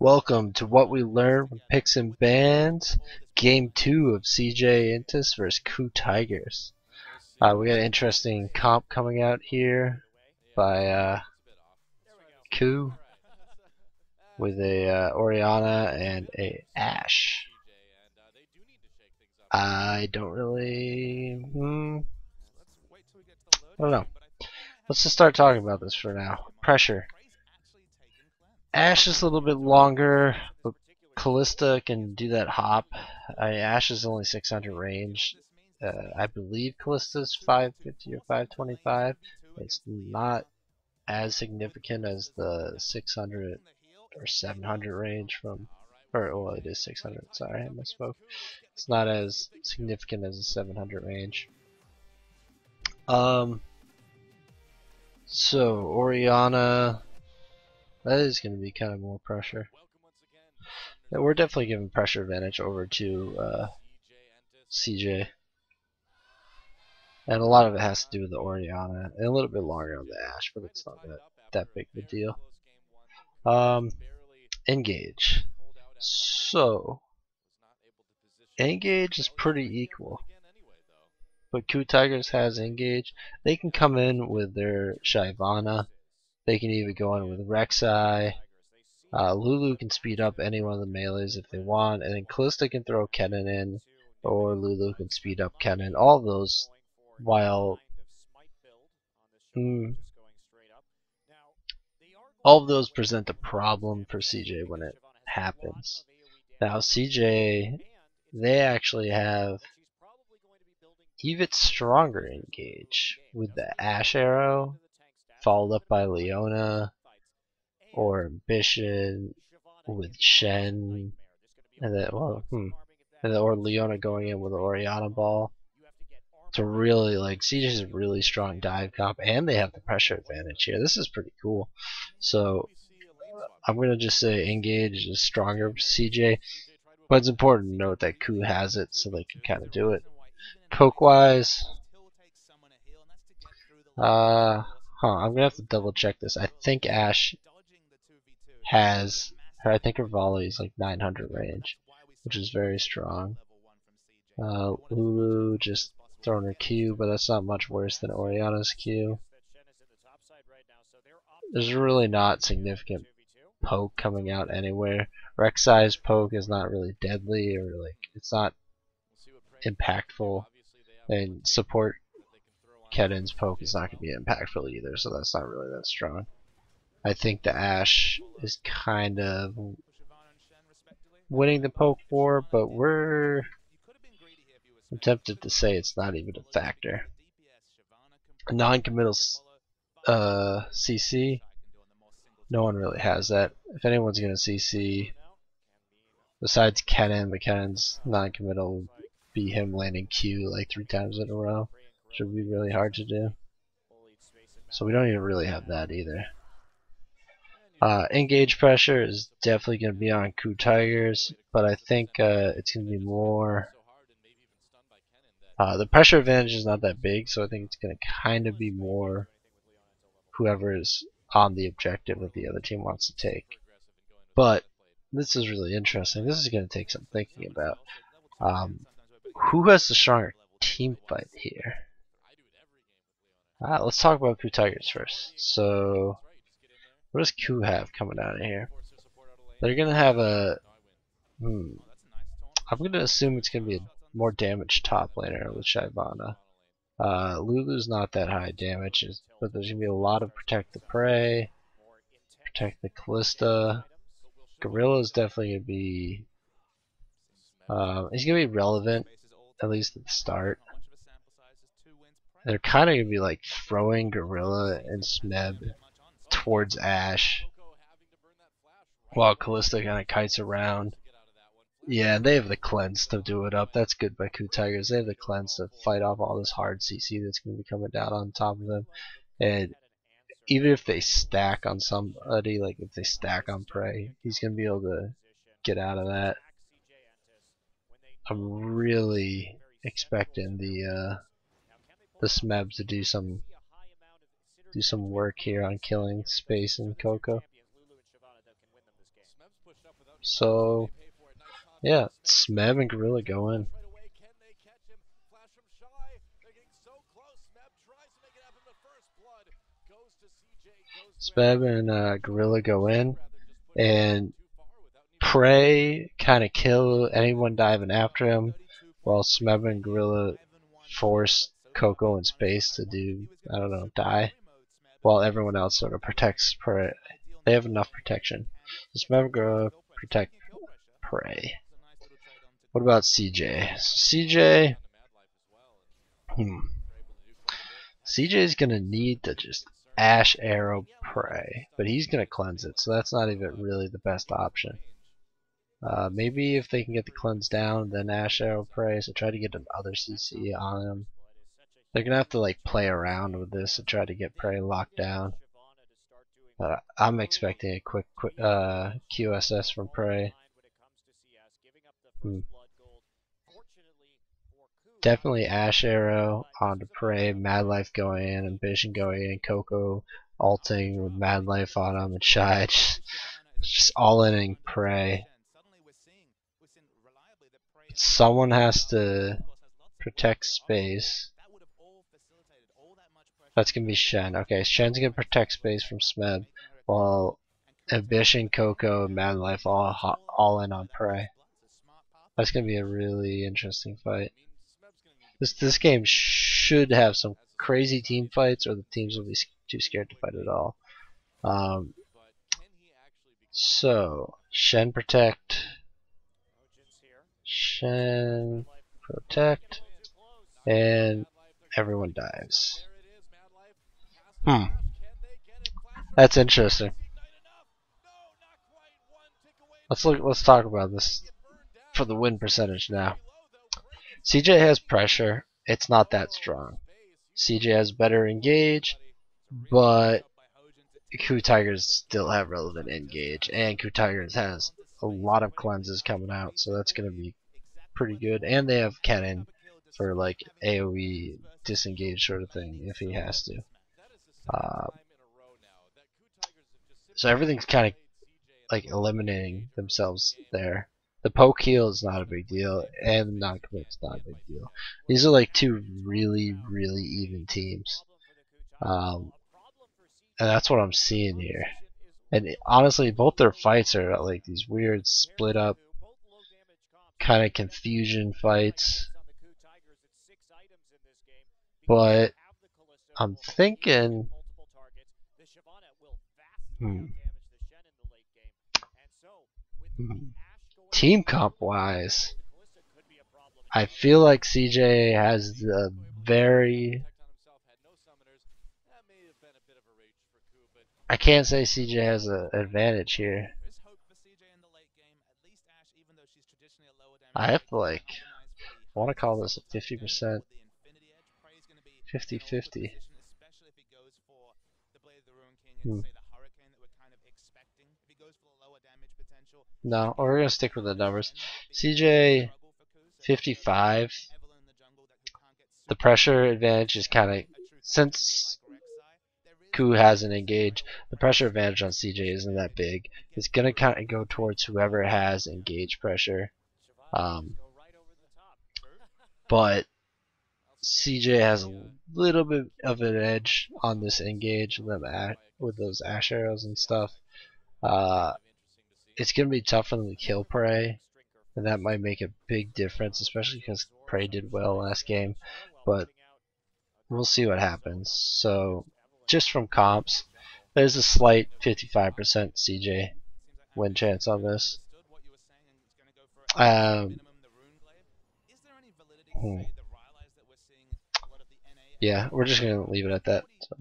Welcome to what we learned from Picks and Bands, Game 2 of CJ Intis versus KOO Tigers. We got an interesting comp coming out here by KOO with a Oriana and a Ashe. I don't really... I don't know. Let's just start talking about this for now. Pressure. Ashe is a little bit longer, but Callista can do that hop. Ashe is only 600 range. I believe Callista's 550 or 525. It's not as significant as the 600 or 700 range from, well, it is 600. Sorry, I misspoke. It's not as significant as the 700 range. So Oriana, that is going to be kind of more pressure. Yeah, we're definitely giving pressure advantage over to CJ. And a lot of it has to do with the Oriana, and a little bit longer on the Ashe, but it's not that big of a deal. Engage. So, Engage is pretty equal. But KOO Tigers has Engage. They can come in with their Shyvana. They can even go in with Rek'Sai. Lulu can speed up any one of the melees if they want, and then Callista can throw Kennen in, or Lulu can speed up Kennen. All of those, while all of those present a problem for CJ when it happens. Now CJ, they actually have even stronger Engage with the Ashe arrow, followed up by Leona, or Ambition with Shen, and then or Leona going in with Oriana Ball. To really, like, CJ's a really strong dive comp, and they have the pressure advantage here. This is pretty cool. So I'm gonna just say Engage is stronger for CJ, but it's important to note that KOO has it, so they can kind of do it. Poke wise, I'm gonna have to double check this. I think Ashe has, I think her volley is like 900 range, which is very strong. Lulu just throwing her Q, but that's not much worse than Oriana's Q. There's really not significant poke coming out anywhere. Rek'Sai's poke is not really deadly, or like it's not impactful, and support Kennen's poke is not going to be impactful either, so that's not really that strong. I think the Ashe is kind of winning the poke war, but I'm tempted to say it's not even a factor. A non-committal CC, no one really has that. If anyone's going to CC, besides Kennen, but Kennen's non-committal would be him landing Q like 3 times in a row, which would be really hard to do. So we don't even really have that either. Engage pressure is definitely going to be on KOO Tigers, but I think it's going to be more... the pressure advantage is not that big, so I think it's going to kind of be more whoever is on the objective that the other team wants to take. But this is really interesting. This is going to take some thinking about. Who has the stronger team fight here? Let's talk about KOO Tigers first. So, what does KOO have coming out of here? They're going to have a... I'm going to assume it's going to be a more damaged top laner with Shyvana. Lulu's not that high damage, but there's going to be a lot of Protect the Prey, Protect the Callista. Gorilla's definitely going to be... he's going to be relevant, at least at the start. They're kind of going to be like throwing Gorilla and Smeb towards Ashe, while Callista kind of kites around. Yeah, they have the cleanse to do it up. That's good by KOO Tigers. They have the cleanse to fight off all this hard CC that's going to be coming down on top of them. And even if they stack on somebody, like if they stack on Prey, he's going to be able to get out of that. I'm really expecting the Smebs to do some work here on killing Space and Coco. So yeah, Smeb and Gorilla go in. Smeb and Gorilla go in, and Prey kind of kill anyone diving after him, while Smeb and Gorilla force Coco in space to do, I don't know, die, while everyone else sort of protects Prey. They have enough protection. So Smeb and Gorilla protect Prey. What about CJ? CJ, CJ's gonna need to just Ash Arrow Prey, but he's gonna cleanse it, so that's not even really the best option. Maybe if they can get the cleanse down, then Ash Arrow Prey, so try to get another CC on him. They're gonna have to like play around with this and try to get Prey locked down. I'm expecting a quick QSS from Prey. Definitely Ash Arrow onto Prey, Mad Life going in, Ambition going in, Coco ulting with Mad Life on him, and Shy just all in Prey. Someone has to protect space. That's gonna be Shen. Okay, Shen's gonna protect space from Smeb, while Ambition, Coco, and Mad Life all in on Prey. That's gonna be a really interesting fight. This game should have some crazy team fights, or the teams will be too scared to fight at all. So Shen protect, and everyone dives. That's interesting. Let's talk about this for the win percentage now. CJ has pressure. It's not that strong. CJ has better engage, but KOO Tigers still have relevant engage, and KOO Tigers has a lot of cleanses coming out, so that's going to be pretty good. And they have Kennen for like AoE disengage sort of thing if he has to. So everything's kind of like eliminating themselves there. The poke heal is not a big deal, and the non-commit's not a big deal. These are like two really, really even teams. And that's what I'm seeing here. And honestly, both their fights are like these weird split up kind of confusion fights. But I'm thinking team comp wise, I feel like CJ has the very... I can't say CJ has an advantage here. I have to like... I want to call this a 50%. 50-50. No, we're going to stick with the numbers. CJ 55. The pressure advantage is kind of... Since KOO hasn't engaged, the pressure advantage on CJ isn't that big. It's going to kind of go towards whoever has engaged pressure. But CJ has a little bit of an edge on this engage with those Ash arrows and stuff. It's going to be tough for them to kill Prey, and that might make a big difference, especially because Prey did well last game. But we'll see what happens. So just from comps, there's a slight 55% CJ win chance on this. Yeah, we're just going to leave it at that. So.